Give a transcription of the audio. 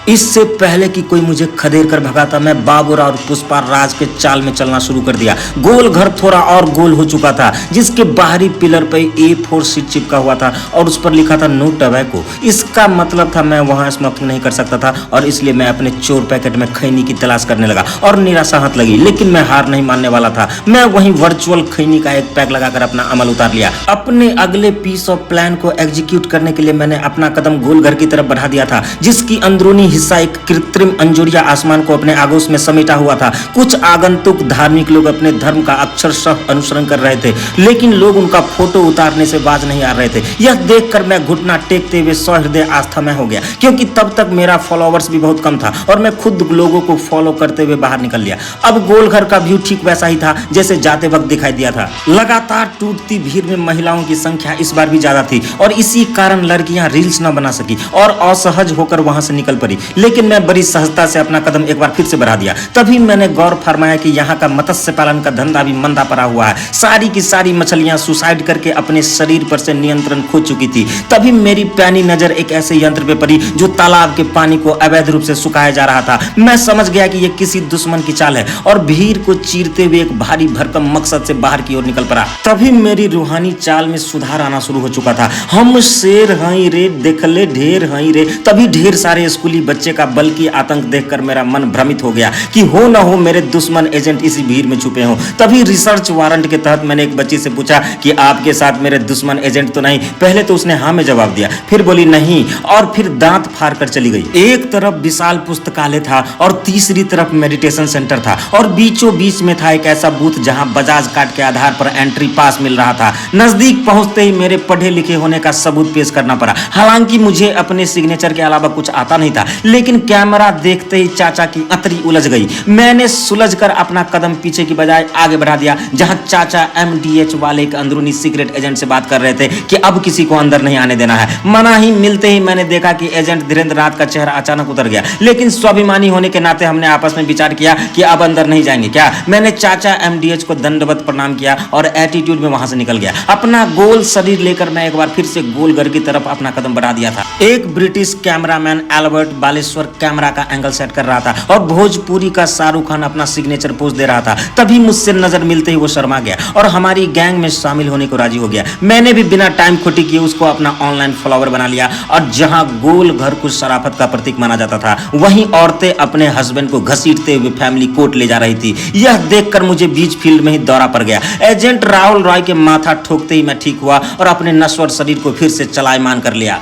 इससे पहले कि कोई मुझे खदेड़ कर भगाता, मैं बाबूराव और पुष्पा राज के चाल में चलना शुरू कर दिया। गोल घर थोड़ा और गोल हो चुका था, जिसके बाहरी पिलर पर A4 शीट चिपका हुआ था और उस पर लिखा था नो टबैको। इसका मतलब था मैं वहां स्मोकिंग नहीं कर सकता था और इसलिए मैं अपने चोर पैकेट में खैनी की तलाश करने लगा और निराशा हाथ लगी। लेकिन मैं हार नहीं मानने वाला था। मैं वहीं वर्चुअल खैनी का एक पैक लगाकर अपना अमल उतार लिया। अपने अगले पीस ऑफ प्लान को एग्जीक्यूट करने के लिए मैंने अपना कदम गोल घर की तरफ बढ़ा दिया था, जिसकी अंदरूनी हिस्सा एक कृत्रिम अंजोरिया आसमान को अपने आगोश में समेटा हुआ था। कुछ आगंतुक धार्मिक लोग अपने धर्म का अक्षरशः अनुसरण कर रहे थे, लेकिन लोग उनका फोटो उतारने से बाज नहीं आ रहे थे। यह देखकर मैं घुटना टेकते हुए सहृदय आस्था में हो गया, क्योंकि तब तक मेरा फॉलोअर्स भी बहुत कम था और मैं खुद लोगों को फॉलो करते हुए बाहर निकल लिया। अब गोल घर का व्यू ठीक वैसा ही था जैसे जाते वक्त दिखाई दिया था। लगातार टूटती भीड़ में महिलाओं की संख्या इस बार भी ज्यादा थी और इसी कारण लड़कियां रील्स न बना सकी और असहज होकर वहां से निकल पड़ी। लेकिन मैं बड़ी सहजता से अपना कदम एक बार फिर से बढ़ा दिया। तभी मैंने गौर फरमाया कि यहाँ का मत्स्य पालन का धंधा भी मंदा पड़ा हुआ है। सारी की सारी मछलियां सुसाइड करके अपने शरीर पर से नियंत्रण खो चुकी थी। तभी मेरी पैनी नजर एक ऐसे यंत्र पे पड़ी जो तालाब के पानी को अवैध रूप से सुखाया जा रहा था। मैं समझ गया कि यह किसी दुश्मन की चाल है और भीड़ को चीरते हुए एक भारी भरकम मकसद से बाहर की ओर निकल पड़ा। तभी मेरी रूहानी चाल में सुधार आना शुरू हो चुका था। हम शेर हई रे, देखले ढेर हई रे। तभी ढेर सारे स्कूली बच्चे का बल की आतंक देखकर मेरा मन भ्रमित हो गया कि हो न हो मेरे दुश्मन एजेंट इसी भीड़ में छुपे हों। तभी रिसर्च वारंट के तहत मैंने एक बच्ची से पूछा कि आपके साथ मेरे दुश्मन एजेंट तो नहीं। पहले तो उसने हाँ में जवाब दिया, फिर बोली नहीं और फिर दांत फाड़ कर चली गई। एक तरफ विशाल पुस्तकालय था और तीसरी तरफ मेडिटेशन सेंटर था और बीचों बीच में था एक ऐसा बूथ जहां बजाज कार्ड के आधार पर एंट्री पास मिल रहा था। नजदीक पहुंचते ही मेरे पढ़े लिखे होने का सबूत पेश करना पड़ा। हालांकि मुझे अपने सिग्नेचर के अलावा कुछ आता नहीं था, लेकिन कैमरा देखते ही चाचा की अतरी उलझ गई। मैंने सुलझकर अपना कदम पीछे की बजाय आगे बढ़ा दिया, जहां चाचा MDH वाले एक अंदरूनी सीक्रेट एजेंट से बात कर रहे थे कि अब किसी को अंदर नहीं आने देना है। मना ही मिलते ही मैंने देखा कि एजेंट धीरेन्द्र नाथ का चेहरा अचानक उतर गया, लेकिन स्वाभिमानी होने के नाते हमने आपस में विचार किया कि अब अंदर नहीं जाएंगे क्या। मैंने चाचा MDH को दंडवत प्रणाम किया और एटीट्यूड में वहां से निकल गया। अपना गोल शरीर लेकर मैं एक बार फिर से गोल घर की तरफ अपना कदम बढ़ा दिया था। एक British cameraman Albert Baleshwar camera का एंगल सेट कर रहा था और भोजपुरी का शाहरुख खान अपना सिग्नेचर पोज दे रहा था। तभी मुझसे नजर मिलते ही वो शर्मा गया और हमारी गैंग में शामिल होने को राजी हो गया। मैंने भी बिना टाइम खोटी किए उसको अपना ऑनलाइन फॉलोअर बना लिया और जहां गोल घर कुछ शराफत का प्रतीक माना जाता था, वहीं औरतें अपने हस्बैंड को घसीटते हुए फैमिली कोर्ट ले जा रही थी। यह देखकर मुझे बीच फील्ड में ही दौरा पड़ गया। एजेंट राहुल रॉय के माथा ठोकते ही मैं ठीक हुआ और अपने नश्वर शरीर को फिर से चलायमान कर लिया।